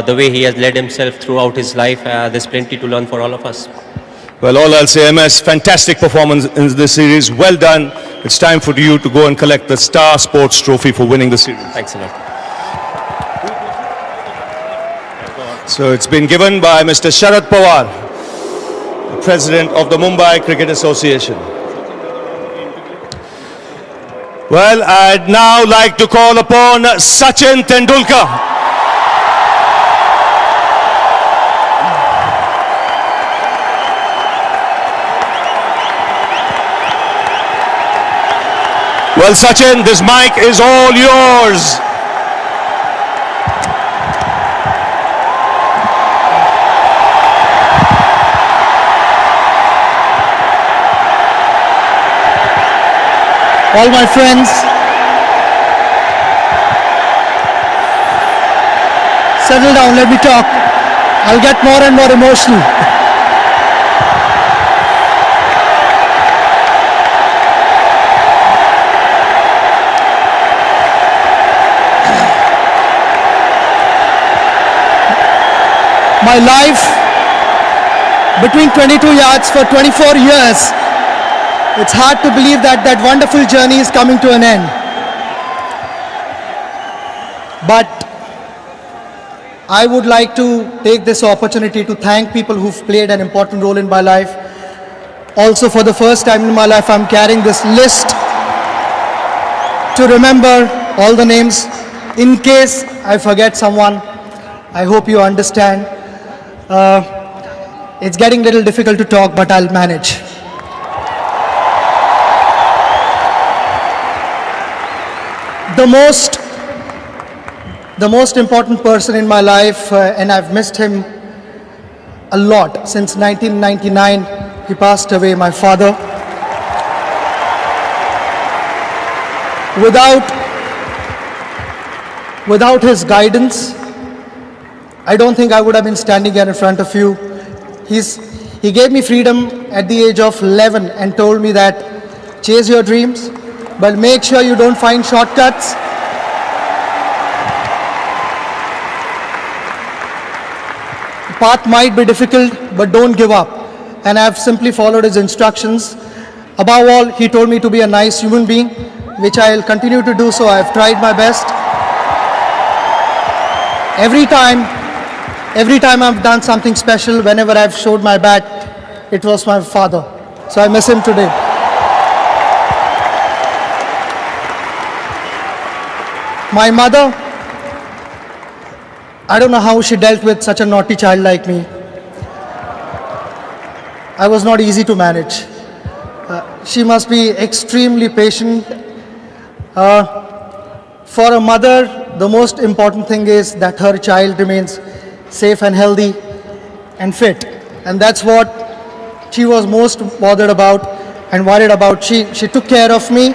the way he has led himself throughout his life. There's plenty to learn for all of us. Well, all I'll say, MS, fantastic performance in this series. Well done. It's time for you to go and collect the Star Sports Trophy for winning the series. Thanks a lot. So it's been given by Mr. Sharad Pawar, the President of the Mumbai Cricket Association. Well, I'd now like to call upon Sachin Tendulkar. Well, Sachin, this mic is all yours. All my friends, settle down, let me talk. I'll get more and more emotional. My life between 22 yards for 24 years. It's hard to believe that that wonderful journey is coming to an end. But I would like to take this opportunity to thank people who've played an important role in my life. Also, for the first time in my life, I'm carrying this list to remember all the names. In case I forget someone, I hope you understand. It's getting a little difficult to talk, but I'll manage. The most important person in my life, and I've missed him a lot since 1999. He passed away, my father. Without his guidance, I don't think I would have been standing here in front of you. He gave me freedom at the age of 11 and told me that chase your dreams, but make sure you don't find shortcuts. The path might be difficult, but don't give up. And I've simply followed his instructions. Above all, he told me to be a nice human being, which I'll continue to do so. I've tried my best. Every time I've done something special, whenever I've showed my bat, it was my father. So I miss him today. My mother, I don't know how she dealt with such a naughty child like me. I was not easy to manage. She must be extremely patient. For a mother, the most important thing is that her child remains safe and healthy and fit. And that's what she was most bothered about and worried about. She took care of me.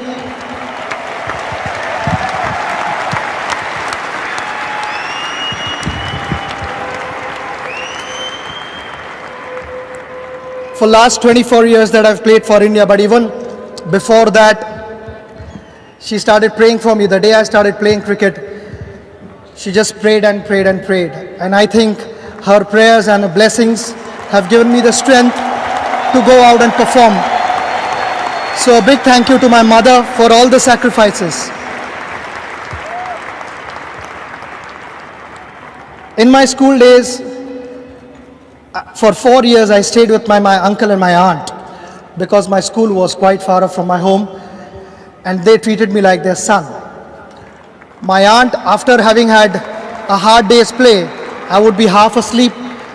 For last 24 years that I've played for India, but even before that, she started praying for me. The day I started playing cricket, she just prayed and prayed and prayed. And I think her prayers and her blessings have given me the strength to go out and perform. So a big thank you to my mother for all the sacrifices. In my school days, for 4 years, I stayed with my uncle and my aunt because my school was quite far off from my home, and they treated me like their son. My aunt, after having had a hard day's play, I would be half asleep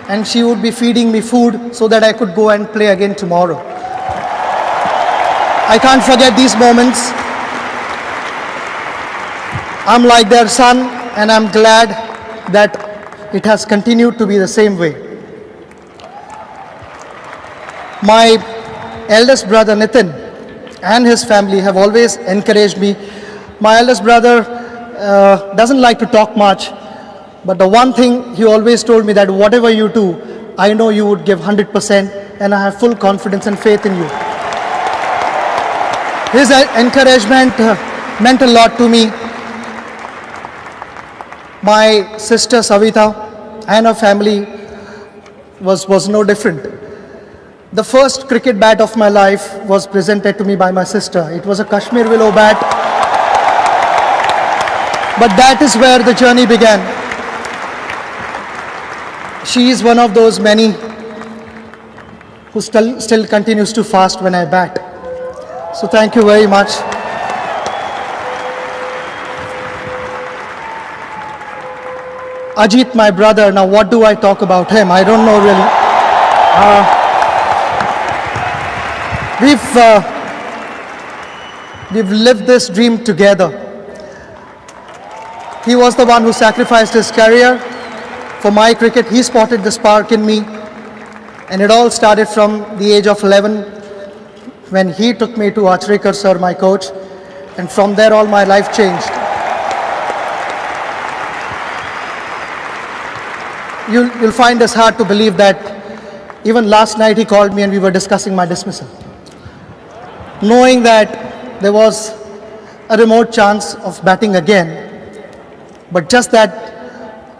and she would be feeding me food so that I could go and play again tomorrow. I can't forget these moments. I'm like their son, and I'm glad that it has continued to be the same way. My eldest brother Nitin and his family have always encouraged me. My eldest brother doesn't like to talk much, but the one thing he always told me that whatever you do, I know you would give 100%, and I have full confidence and faith in you. His encouragement meant a lot to me. My sister Savita, and her family was no different. The first cricket bat of my life was presented to me by my sister. It was a Kashmir willow bat, but that is where the journey began. She is one of those many who still continues to fast when I bat. So thank you very much. Ajit, my brother, now what do I talk about him? I don't know really. We've lived this dream together. He was the one who sacrificed his career for my cricket. He spotted the spark in me. And it all started from the age of 11 when he took me to Achrikar sir, my coach. And from there all my life changed. You'll find this hard to believe that even last night he called me and we were discussing my dismissal. Knowing that there was a remote chance of batting again, but just that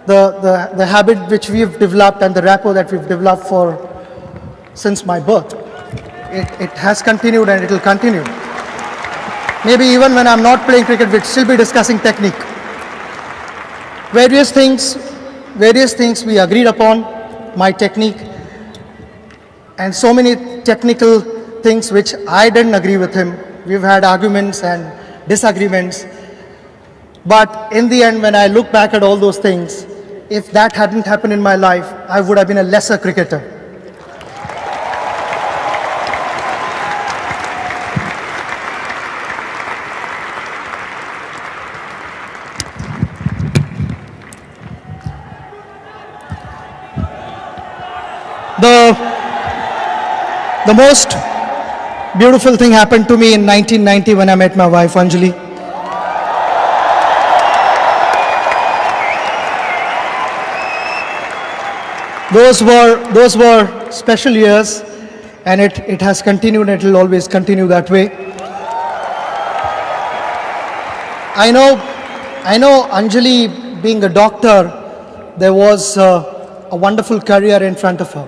the habit which we've developed and the rapport that we've developed since my birth, it has continued and it will continue. Maybe even when I'm not playing cricket, we'll still be discussing technique. Various things we agreed upon, my technique, and so many technical things which I didn't agree with him. We've had arguments and disagreements. But in the end, when I look back at all those things, if that hadn't happened in my life, I would have been a lesser cricketer. The most beautiful thing happened to me in 1990 when I met my wife, Anjali. Those were special years, and it has continued and it will always continue that way. I know Anjali, being a doctor, there was a wonderful career in front of her.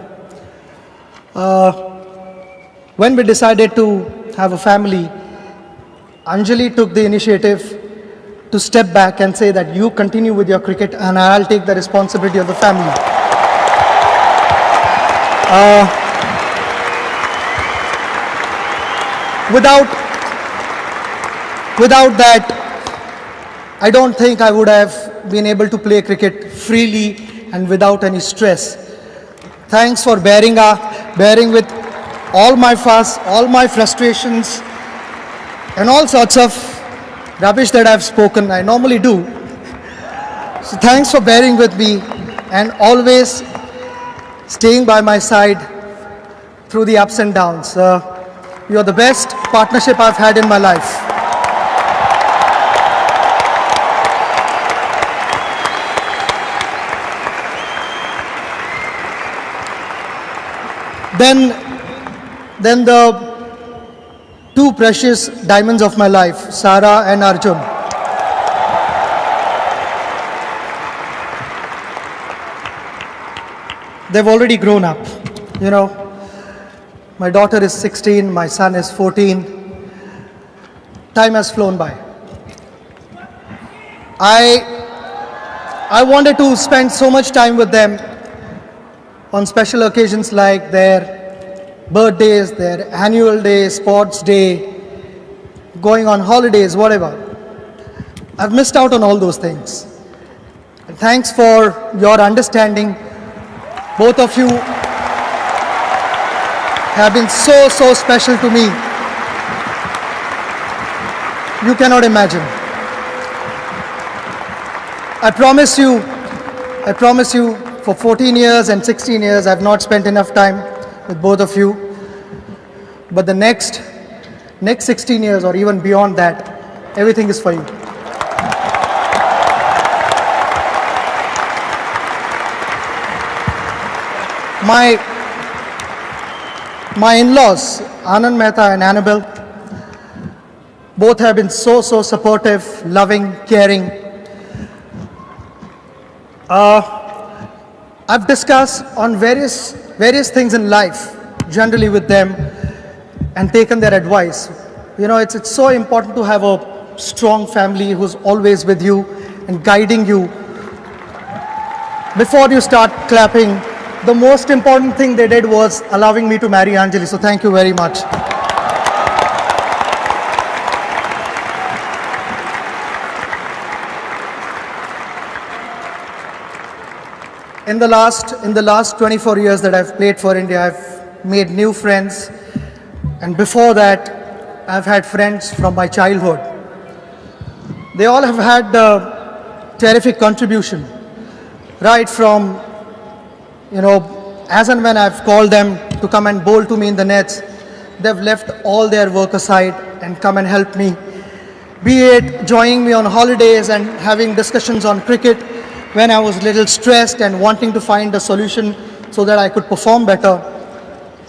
When we decided to have a family, Anjali took the initiative to step back and say that you continue with your cricket and I'll take the responsibility of the family. Without that, I don't think I would have been able to play cricket freely and without any stress. Thanks for bearing with all my fuss, all my frustrations, and all sorts of rubbish that I've spoken. I normally do. So thanks for bearing with me and always staying by my side through the ups and downs. You are the best partnership I've had in my life. Then the two precious diamonds of my life, Sara and Arjun. They've already grown up, you know. My daughter is 16, my son is 14. Time has flown by. I wanted to spend so much time with them on special occasions like their birthdays, their annual day, sports day, going on holidays, whatever. I've missed out on all those things. And thanks for your understanding. Both of you have been so special to me. You cannot imagine. I promise you, for 14 years and 16 years, I've not spent enough time with both of you. But the next 16 years or even beyond that, everything is for you. My in-laws, Anand Mehta and Annabelle, both have been so supportive, loving, caring. I've discussed on various things in life, generally with them, and taken their advice. You know, it's so important to have a strong family who's always with you and guiding you. Before you start clapping, the most important thing they did was allowing me to marry Anjali. So thank you very much. In the last 24 years that I've played for India, I've made new friends, and before that, I've had friends from my childhood. They all have had a terrific contribution, right from, as and when I've called them to come and bowl to me in the nets, they've left all their work aside and come and help me. Be it joining me on holidays and having discussions on cricket when I was a little stressed and wanting to find a solution so that I could perform better.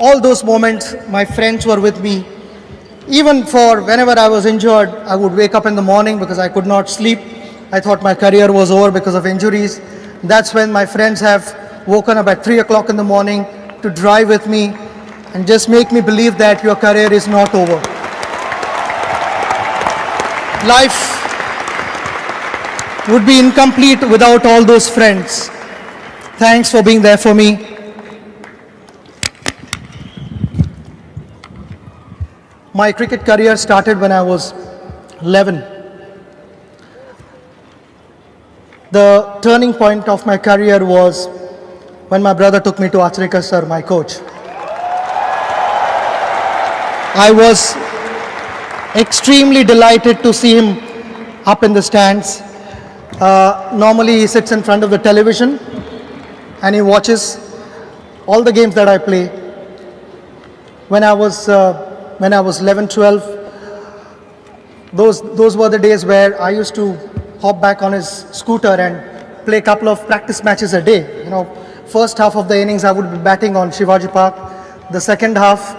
All those moments, my friends were with me. Even for whenever I was injured, I would wake up in the morning because I could not sleep. I thought my career was over because of injuries. That's when my friends have woken up at 3 o'clock in the morning to drive with me and just make me believe that your career is not over. Life would be incomplete without all those friends. Thanks for being there for me. My cricket career started when I was 11. The turning point of my career was when my brother took me to Acharikar sir, my coach. I was extremely delighted to see him up in the stands. Normally he sits in front of the television and he watches all the games that I play. When I was 11, 12, those were the days where I used to hop back on his scooter and play a couple of practice matches a day. First half of the innings I would be batting on Shivaji Park. The second half,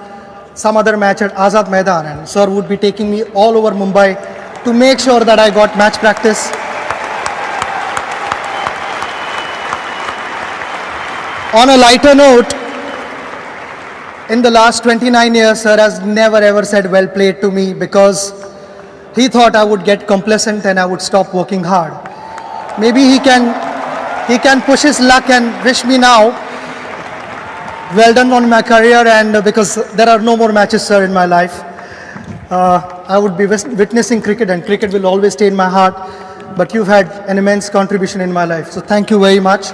some other match at Azad Maidan, and sir would be taking me all over Mumbai to make sure that I got match practice. On a lighter note, in the last 29 years, sir has never ever said well played to me because he thought I would get complacent and I would stop working hard. Maybe he can push his luck and wish me now well done on my career, and because there are no more matches, sir, in my life. I would be witnessing cricket, and cricket will always stay in my heart, but you've had an immense contribution in my life. So thank you very much.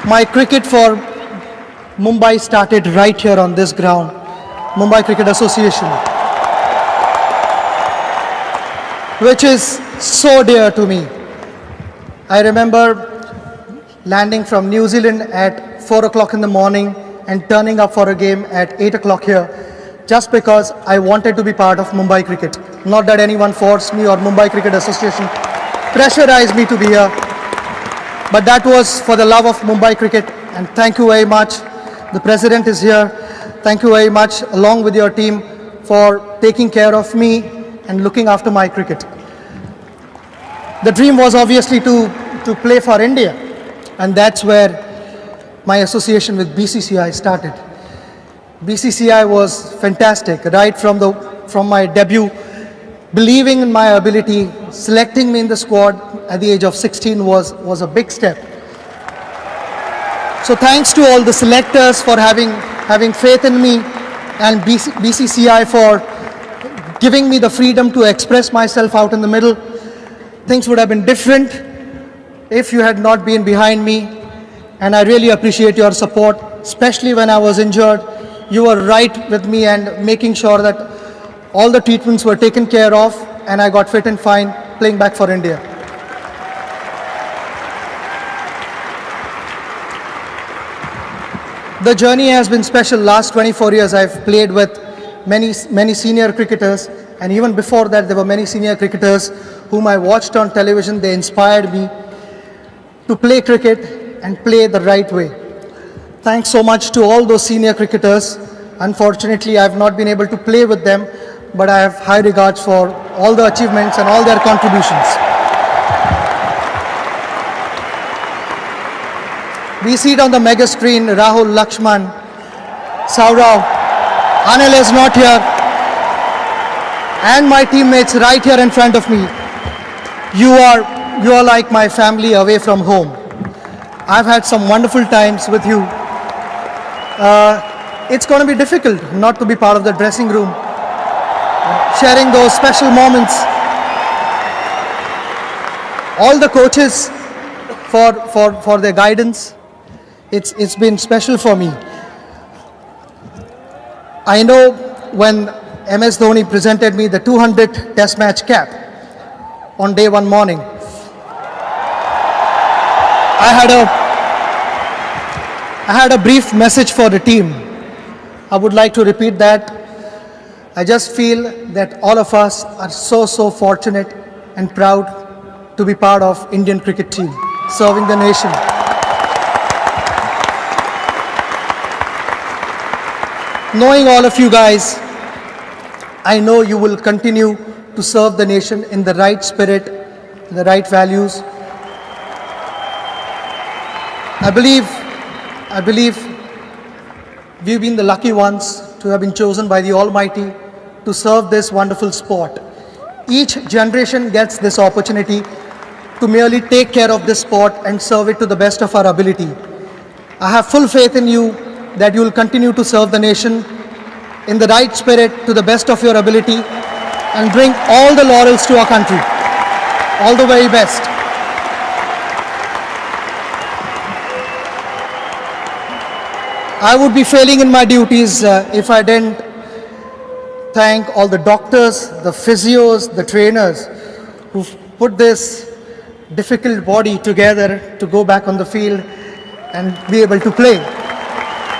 My cricket for Mumbai started right here on this ground, Mumbai Cricket Association, which is so dear to me. I remember landing from New Zealand at 4 o'clock in the morning and turning up for a game at 8 o'clock here just because I wanted to be part of Mumbai cricket. Not that anyone forced me or Mumbai Cricket Association pressurized me to be here. But that was for the love of Mumbai cricket, and thank you very much. The president is here. Thank you very much, along with your team, for taking care of me and looking after my cricket. The dream was obviously to play for India, and that's where my association with BCCI started. BCCI was fantastic, right from my debut. Believing in my ability, selecting me in the squad at the age of 16 was a big step. So thanks to all the selectors for having faith in me, and BCCI for giving me the freedom to express myself out in the middle. Things would have been different if you had not been behind me, and I really appreciate your support, especially when I was injured. You were right with me and making sure that all the treatments were taken care of, and I got fit and fine playing back for India. The journey has been special. Last 24 years I've played with many senior cricketers, and even before that there were many senior cricketers whom I watched on television. They inspired me to play cricket and play the right way. Thanks so much to all those senior cricketers. Unfortunately, I've not been able to play with them, but I have high regards for all the achievements and all their contributions. We see it on the mega screen, Rahul, Lakshman, Saurav, Anil is not here, and my teammates right here in front of me. You are like my family away from home. I've had some wonderful times with you. It's going to be difficult not to be part of the dressing room, sharing those special moments. All the coaches for their guidance. It's been special for me. I know when MS Dhoni presented me the 200 Test match cap on day one morning, I had a brief message for the team. I would like to repeat that. I just feel that all of us are so fortunate and proud to be part of Indian cricket team, serving the nation. Knowing all of you guys, I know you will continue to serve the nation in the right spirit, the right values. I believe we've been the lucky ones to have been chosen by the Almighty to serve this wonderful sport. Each generation gets this opportunity to merely take care of this sport and serve it to the best of our ability. I have full faith in you that you will continue to serve the nation in the right spirit to the best of your ability and bring all the laurels to our country. All the very best. I would be failing in my duties if I didn't thank all the doctors, the physios, the trainers who've put this difficult body together to go back on the field and be able to play.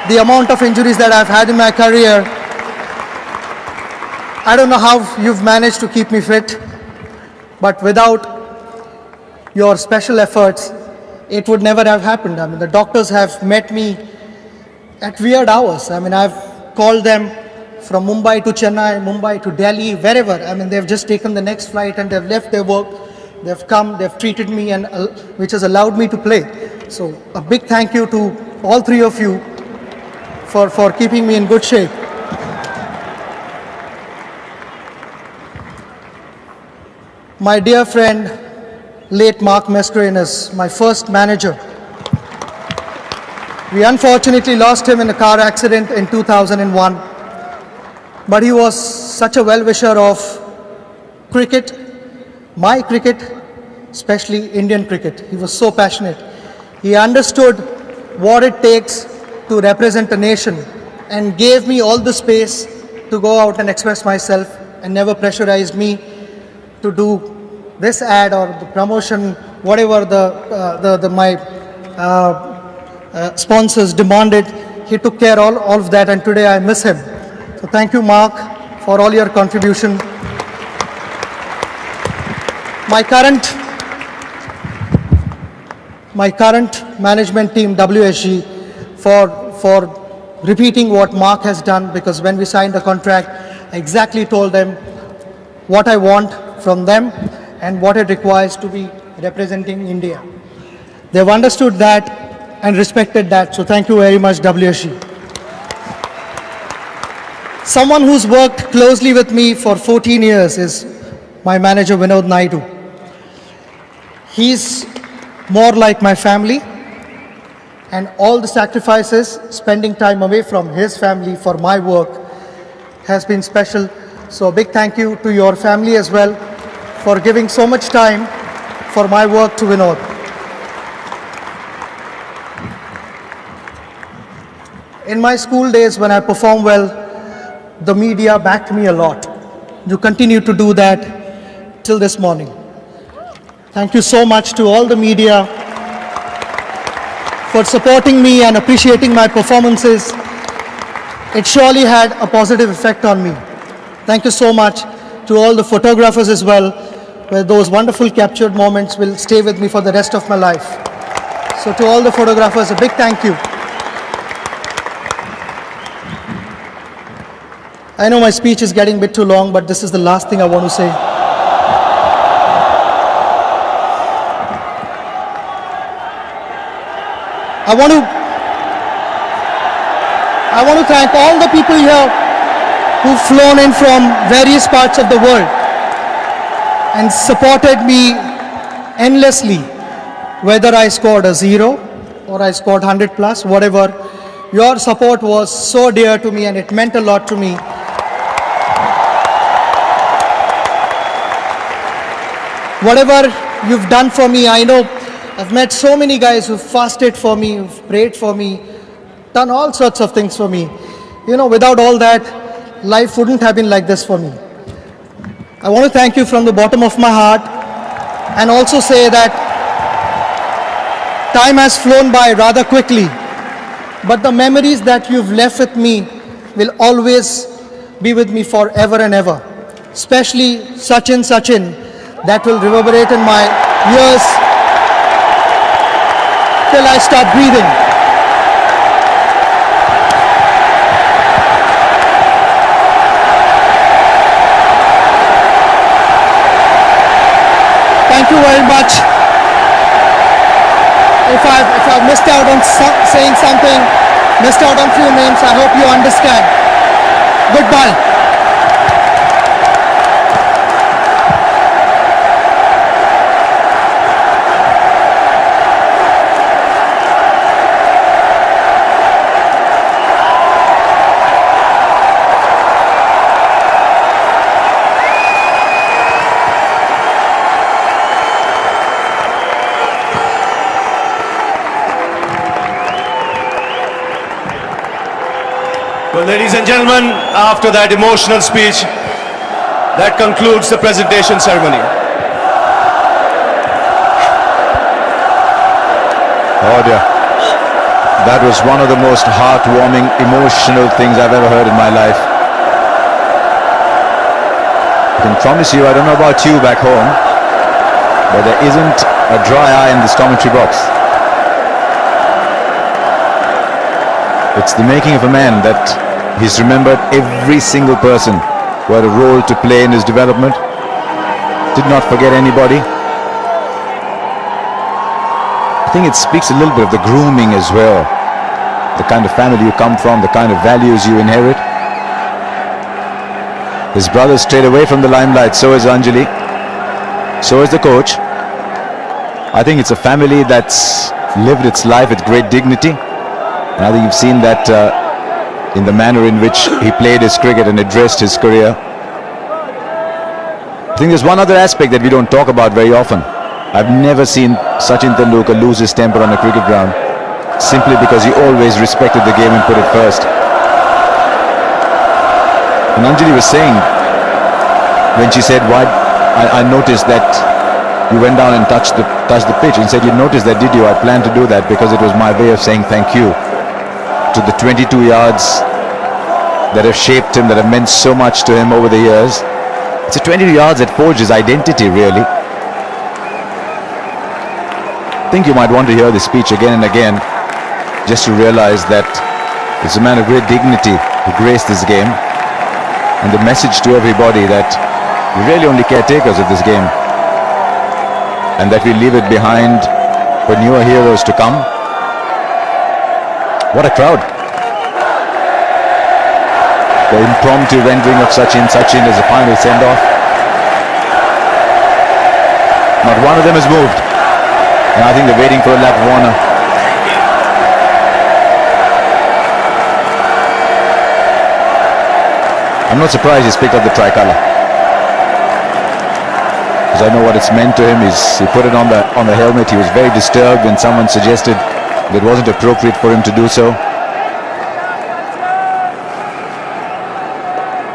The amount of injuries that I've had in my career, I don't know how you've managed to keep me fit, but without your special efforts, it would never have happened. I mean, the doctors have met me at weird hours. I mean, I've called them from Mumbai to Chennai, Mumbai to Delhi, wherever. I mean, they've just taken the next flight and they've left their work. They've come, they've treated me, and which has allowed me to play. So a big thank you to all three of you for keeping me in good shape. My dear friend, late Mark Mascarenhas is my first manager. We unfortunately lost him in a car accident in 2001. But he was such a well-wisher of cricket, my cricket, especially Indian cricket. He was so passionate. He understood what it takes to represent a nation and gave me all the space to go out and express myself and never pressurized me to do this ad or the promotion, whatever my sponsors demanded. He took care of all of that, and today I miss him. So thank you, Mark, for all your contribution. My current management team, WSG, for repeating what Mark has done, because when we signed the contract, I exactly told them what I want from them and what it requires to be representing India. They've understood that and respected that, so thank you very much, WSG. Someone who's worked closely with me for 14 years is my manager, Vinod Naidu. He's more like my family, and all the sacrifices, spending time away from his family for my work has been special. So a big thank you to your family as well for giving so much time for my work to Vinod. In my school days, when I performed well, the media backed me a lot. You continue to do that till this morning. Thank you so much to all the media for supporting me and appreciating my performances. It surely had a positive effect on me. Thank you so much to all the photographers as well, where those wonderful captured moments will stay with me for the rest of my life. So to all the photographers, a big thank you. I know my speech is getting a bit too long, but this is the last thing I want to say. I want to thank all the people here who've flown in from various parts of the world and supported me endlessly, whether I scored a 0 or I scored 100 plus, whatever. Your support was so dear to me and it meant a lot to me. Whatever you've done for me, I know I've met so many guys who've fasted for me, who've prayed for me, done all sorts of things for me. Without all that, life wouldn't have been like this for me. I want to thank you from the bottom of my heart and also say that time has flown by rather quickly, but the memories that you've left with me will always be with me forever and ever. Especially Sachin, that will reverberate in my ears till I stop breathing. Thank you very much. If I've missed out on saying something, missed out on few names, I hope you understand. Goodbye. Well, ladies and gentlemen, after that emotional speech, that concludes the presentation ceremony. Oh dear. That was one of the most heartwarming, emotional things I've ever heard in my life. I can promise you, I don't know about you back home, but there isn't a dry eye in this commentary box. It's the making of a man that he's remembered every single person who had a role to play in his development. Did not forget anybody. I think it speaks a little bit of the grooming as well. The kind of family you come from, the kind of values you inherit. His brother strayed away from the limelight, so is Anjali. So is the coach. I think it's a family that's lived its life with great dignity. And I think you've seen that in the manner in which he played his cricket and addressed his career. I think there's one other aspect that we don't talk about very often. I've never seen Sachin Tendulkar lose his temper on a cricket ground simply because he always respected the game and put it first. And Anjali was saying, when she said, "Why I noticed that you went down and touched the pitch," and said, "You noticed that, did you? I planned to do that because it was my way of saying thank you to the 22 yards that have shaped him, that have meant so much to him over the years." It's the 22 yards that forged his identity, really. I think you might want to hear this speech again and again just to realize that it's a man of great dignity who graced this game, and the message to everybody that we're really only caretakers of this game and that we leave it behind for newer heroes to come. What a crowd. The impromptu rendering of Sachin as a final send-off. Not one of them has moved. And I think they're waiting for a lap of honour. I'm not surprised he's picked up the tricolour, because I know what it's meant to him. He put it on the helmet. He was very disturbed when someone suggested that it wasn't appropriate for him to do so.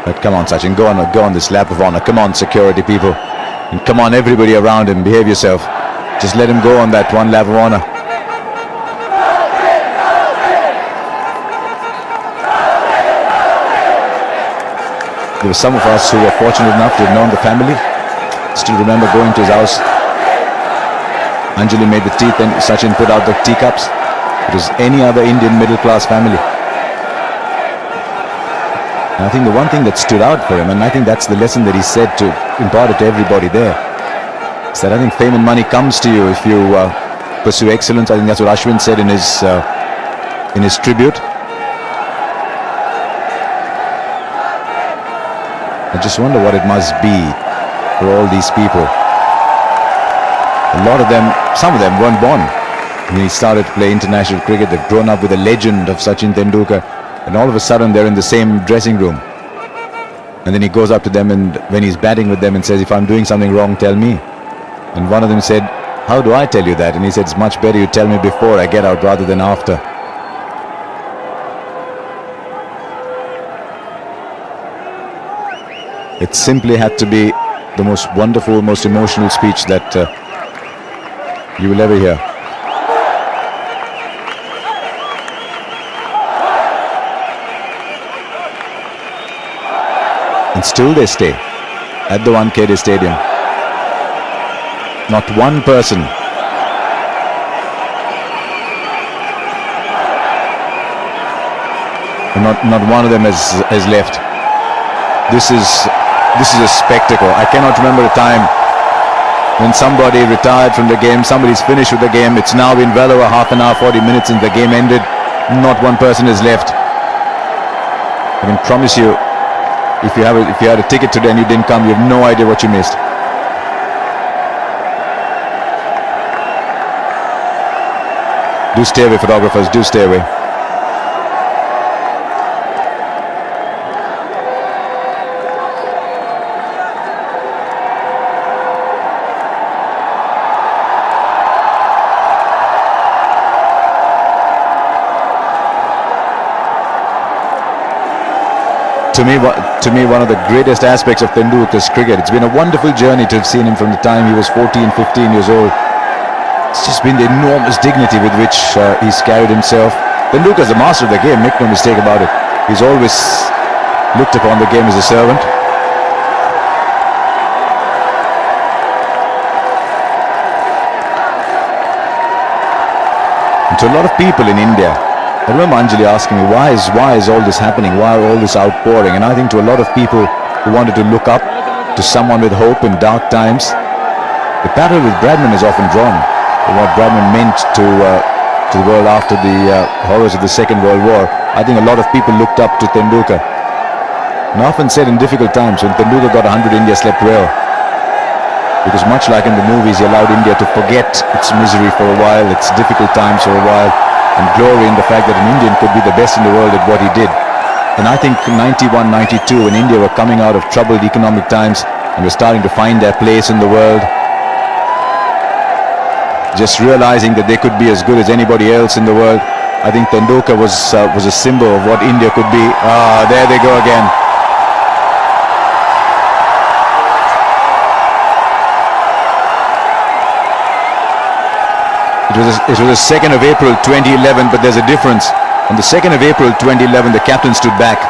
But come on, Sachin, go on this lap of honour. Come on, security people, and come on, everybody around him, behave yourself. Just let him go on that one lap of honour. There were some of us who were fortunate enough to have known the family. Still remember going to his house. Anjali made the tea, then Sachin put out the teacups. It was any other Indian middle-class family. And I think the one thing that stood out for him, and I think that's the lesson that he said to impart it to everybody there, is that I think fame and money comes to you if you pursue excellence. I think that's what Ashwin said in his tribute. I just wonder what it must be for all these people. A lot of them, some of them weren't born when he started to play international cricket. They've grown up with a legend of Sachin Tendulkar, and all of a sudden they're in the same dressing room. And then he goes up to them, and when he's batting with them, and says, "If I'm doing something wrong, tell me." And one of them said, "How do I tell you that?" And he said, "It's much better you tell me before I get out rather than after." It simply had to be the most wonderful, most emotional speech that you will ever hear. And still they stay at the Wankhede Stadium. Not one person not one of them has left. This is a spectacle. I cannot remember a time when somebody retired from the game, somebody's finished with the game. It's now been well over half an hour, 40 minutes since the game ended. Not one person is left. I can promise you, if you had a ticket today and you didn't come, you have no idea what you missed. Do stay away, photographers, do stay away. To me, one of the greatest aspects of Tendulkar's cricket. It's been a wonderful journey to have seen him from the time he was 14, 15 years old. It's just been the enormous dignity with which he's carried himself. Tendulkar's the master of the game, make no mistake about it. He's always looked upon the game as a servant. And to a lot of people in India, I remember Anjali asking me, why is all this happening? Why all this outpouring? And I think to a lot of people who wanted to look up to someone with hope in dark times, the parallel with Bradman is often drawn. What Bradman meant to the world after the horrors of the Second World War. I think a lot of people looked up to Tendulkar. And I often said in difficult times, when Tendulkar got 100, India slept well. Because much like in the movies, he allowed India to forget its misery for a while, its difficult times for a while, and glory in the fact that an Indian could be the best in the world at what he did. And I think 91, 92, when India were coming out of troubled economic times and were starting to find their place in the world, just realizing that they could be as good as anybody else in the world, I think Tendulkar was a symbol of what India could be. There they go again. It was the 2nd of April 2011, but there's a difference. On the 2nd of April 2011, the captain stood back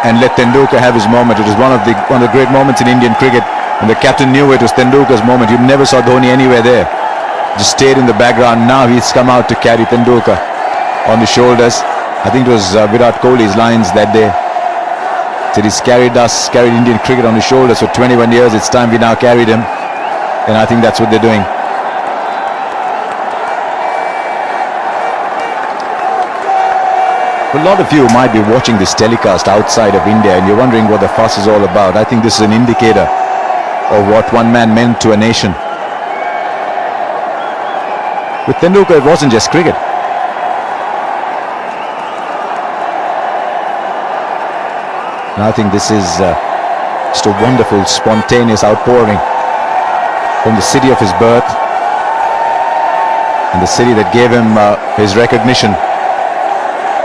and let Tendulkar have his moment. It was one of the great moments in Indian cricket, and the captain knew it was Tendulkar's moment. You never saw Dhoni anywhere there. Just stayed in the background. Now he's come out to carry Tendulkar on his shoulders. I think it was Virat Kohli's lines that day. Said he's carried Indian cricket on his shoulders for 21 years. It's time we now carried him. And I think that's what they're doing. A lot of you might be watching this telecast outside of India and you're wondering what the fuss is all about. I think this is an indicator of what one man meant to a nation. With Tendulkar, it wasn't just cricket. And I think this is just a wonderful, spontaneous outpouring from the city of his birth and the city that gave him his recognition.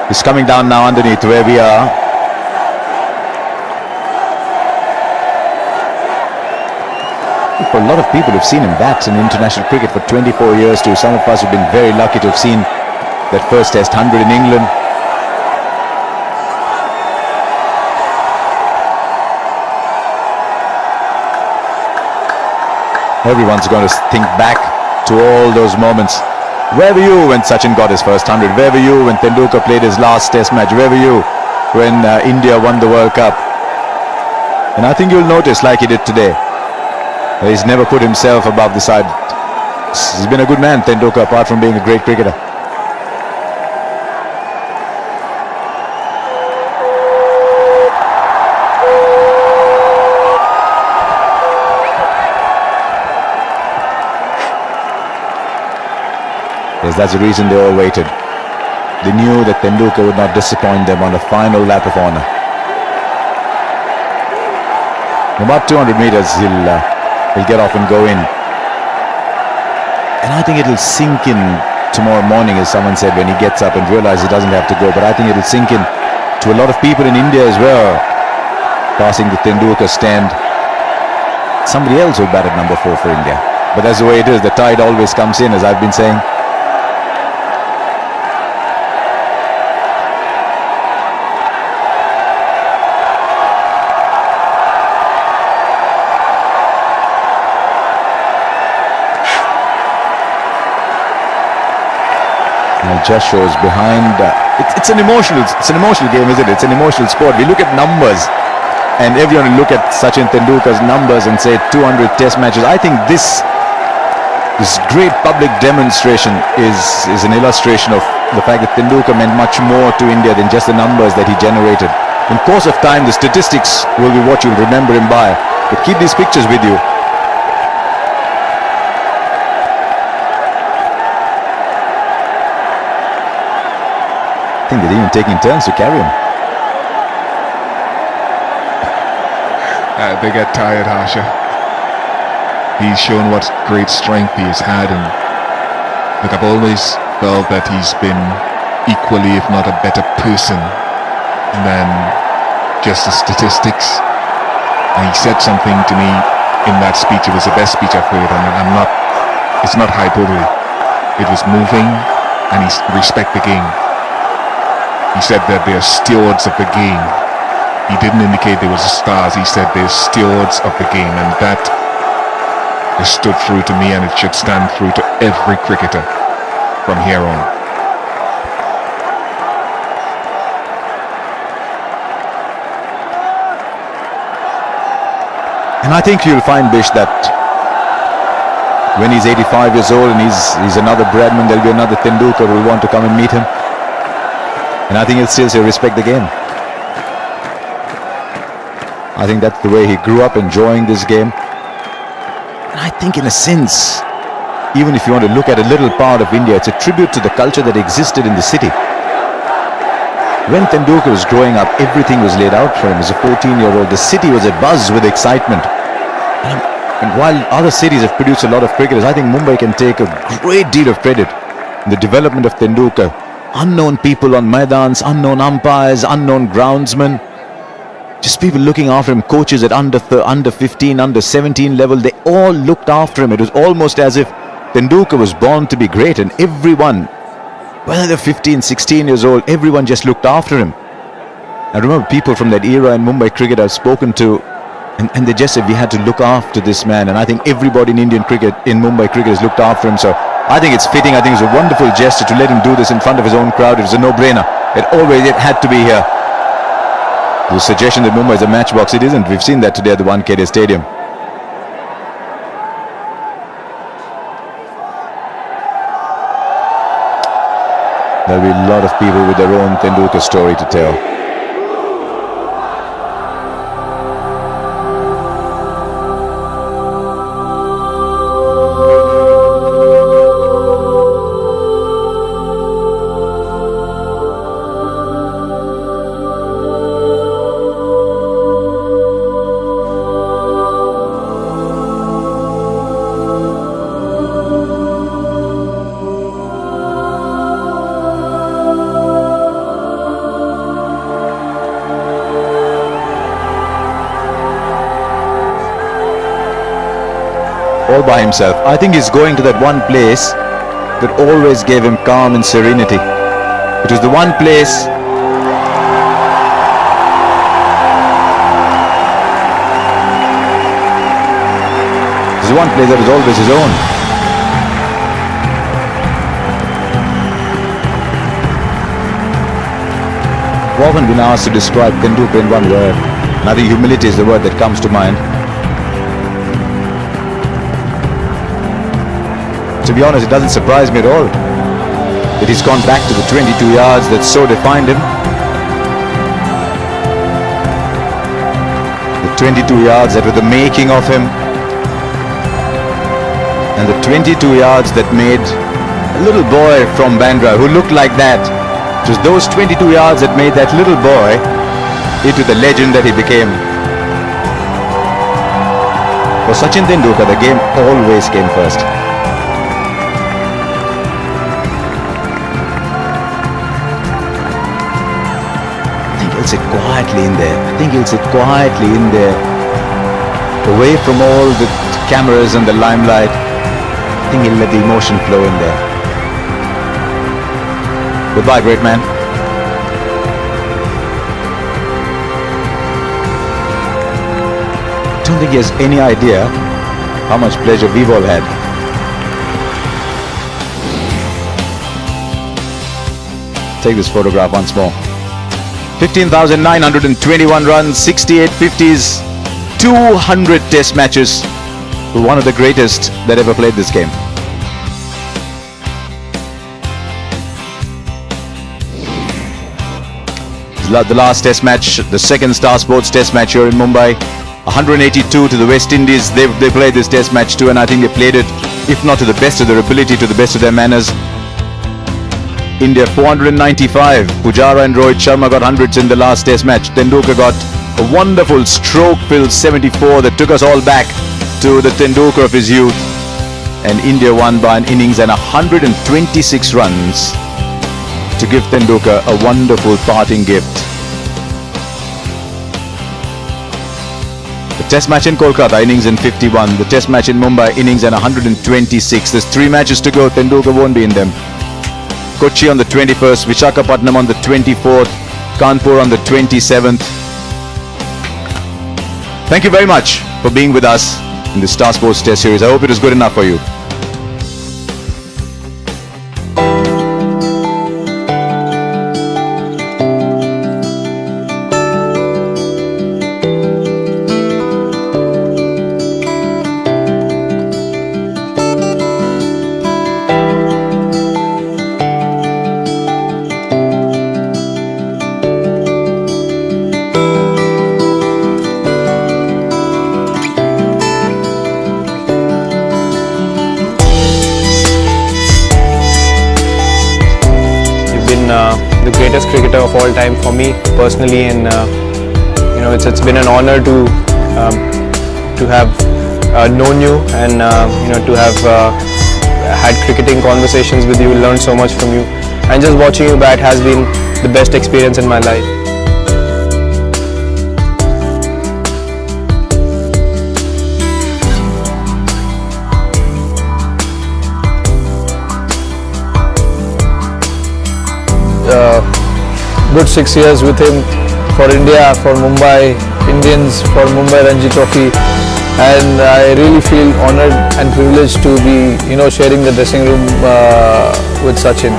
He's coming down now underneath where we are. For a lot of people who've seen him bat in international cricket for 24 years too. Some of us have been very lucky to have seen that first Test 100 in England. Everyone's going to think back to all those moments. Where were you when Sachin got his first 100? Where were you when Tendulkar played his last Test match? Where were you when India won the World Cup? And I think you'll notice, like he did today, that he's never put himself above the side. He's been a good man, Tendulkar, apart from being a great cricketer. Yes, that's the reason they all waited. They knew that Tendulkar would not disappoint them on the final lap of honour. In about 200 metres, he'll get off and go in. And I think it'll sink in tomorrow morning, as someone said, when he gets up and realizes he doesn't have to go. But I think it'll sink in to a lot of people in India as well. Passing the Tendulkar stand. Somebody else will bat at number 4 for India. But that's the way it is. The tide always comes in, as I've been saying. It just shows behind. It's an emotional game, isn't it? It's an emotional sport. We look at numbers, and everyone will look at Sachin Tendulkar's numbers and say 200 Test matches. I think this great public demonstration is an illustration of the fact that Tendulkar meant much more to India than just the numbers that he generated. In course of time, the statistics will be what you'll remember him by. But keep these pictures with you. I think they're even taking turns to carry him. They get tired, Harsha. He's shown what great strength he has had, and look, I've always felt that he's been equally, if not a better person than just the statistics. And he said something to me in that speech. It was the best speech I've heard, and it's not hyperbole. It was moving, and he respect the game. He said that they're stewards of the game. He didn't indicate there was stars. He said they're stewards of the game, and that has stood through to me, and it should stand through to every cricketer from here on. And I think you'll find, Bish, that when he's 85 years old and he's another Bradman, there'll be another Tendulkar who will want to come and meet him. And I think he'll still say respect the game. I think that's the way he grew up, enjoying this game. And I think in a sense, even if you want to look at a little part of India, it's a tribute to the culture that existed in the city. When Tendulkar was growing up, everything was laid out for him. As a 14-year-old, the city was abuzz with excitement. And while other cities have produced a lot of cricketers, I think Mumbai can take a great deal of credit in the development of Tendulkar. Unknown people on Maidans, unknown umpires, unknown groundsmen. Just people looking after him, coaches at under 15, under 17 level, they all looked after him. It was almost as if Tendulkar was born to be great, and everyone, whether they're 15, 16 years old, everyone just looked after him. I remember people from that era in Mumbai cricket I've spoken to, and they just said we had to look after this man, and I think everybody in Indian cricket, in Mumbai cricket, has looked after him. So I think it's fitting. I think it's a wonderful gesture to let him do this in front of his own crowd. It was a no-brainer. It had to be here. The suggestion that Mumbai is a matchbox, it isn't. We've seen that today at the Wankhede Stadium. There'll be a lot of people with their own Tendulkar story to tell. All by himself. I think he's going to that one place that always gave him calm and serenity. It was the one place that was always his own. I've often been asked to describe Tendulkar in one word, and I think humility is the word that comes to mind. to be honest, it doesn't surprise me at all that he's gone back to the 22 yards that so defined him. The 22 yards that were the making of him, and the 22 yards that made a little boy from Bandra who looked like that. It was those 22 yards that made that little boy into the legend that he became. For Sachin Tendulkar, the game always came first. I think he'll sit quietly in there. I think he'll sit quietly in there, away from all the cameras and the limelight. I think he'll let the emotion flow in there. Goodbye, great man. I don't think he has any idea how much pleasure we've all had. Take this photograph once more. 15,921 runs, 68 50s, 200 test matches. One of the greatest that ever played this game. The last test match, the second Star Sports test match here in Mumbai, 182 to the West Indies. They played this test match too, and I think they played it, if not to the best of their ability, to the best of their manners. India 495. Pujara and Rohit Sharma got hundreds in the last test match. Tendulkar got a wonderful stroke-filled 74 that took us all back to the Tendulkar of his youth. And India won by an innings and 126 runs to give Tendulkar a wonderful parting gift. The test match in Kolkata, innings in 51. The test match in Mumbai, innings and 126. There's 3 matches to go. Tendulkar won't be in them. Kochi on the 21st, Visakhapatnam on the 24th, Kanpur on the 27th. Thank you very much for being with us in the Star Sports Test Series. I hope it was good enough for you. The greatest cricketer of all time for me personally, and it's been an honor to have known you and to have had cricketing conversations with you, learned so much from you, and just watching you bat has been the best experience in my life. Good 6 years with him for India, for Mumbai Indians, for Mumbai Ranji Trophy, and I really feel honoured and privileged to be sharing the dressing room with Sachin.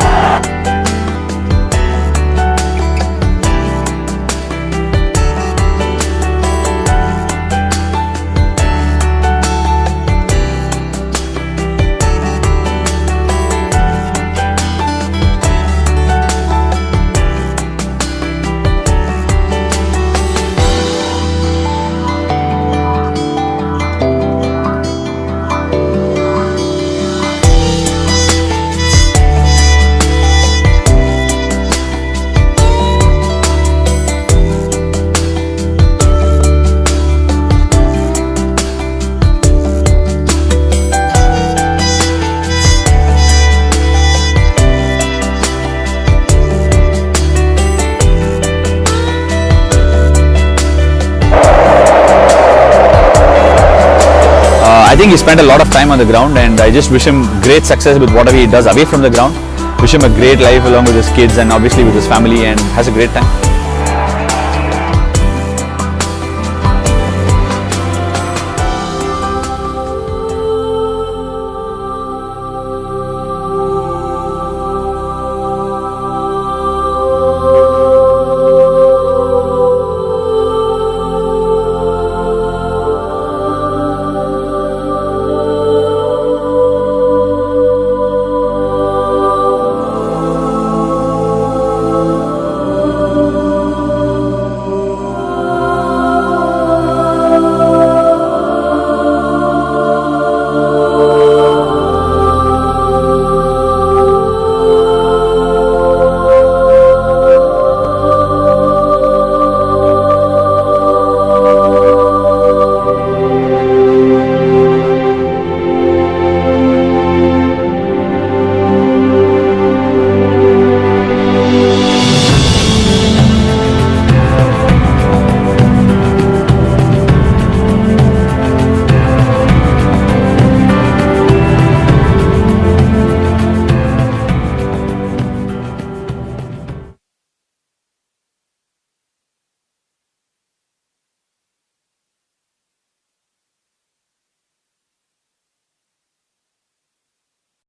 I think he spent a lot of time on the ground, and I just wish him great success with whatever he does away from the ground. Wish him a great life along with his kids and obviously with his family, and has a great time.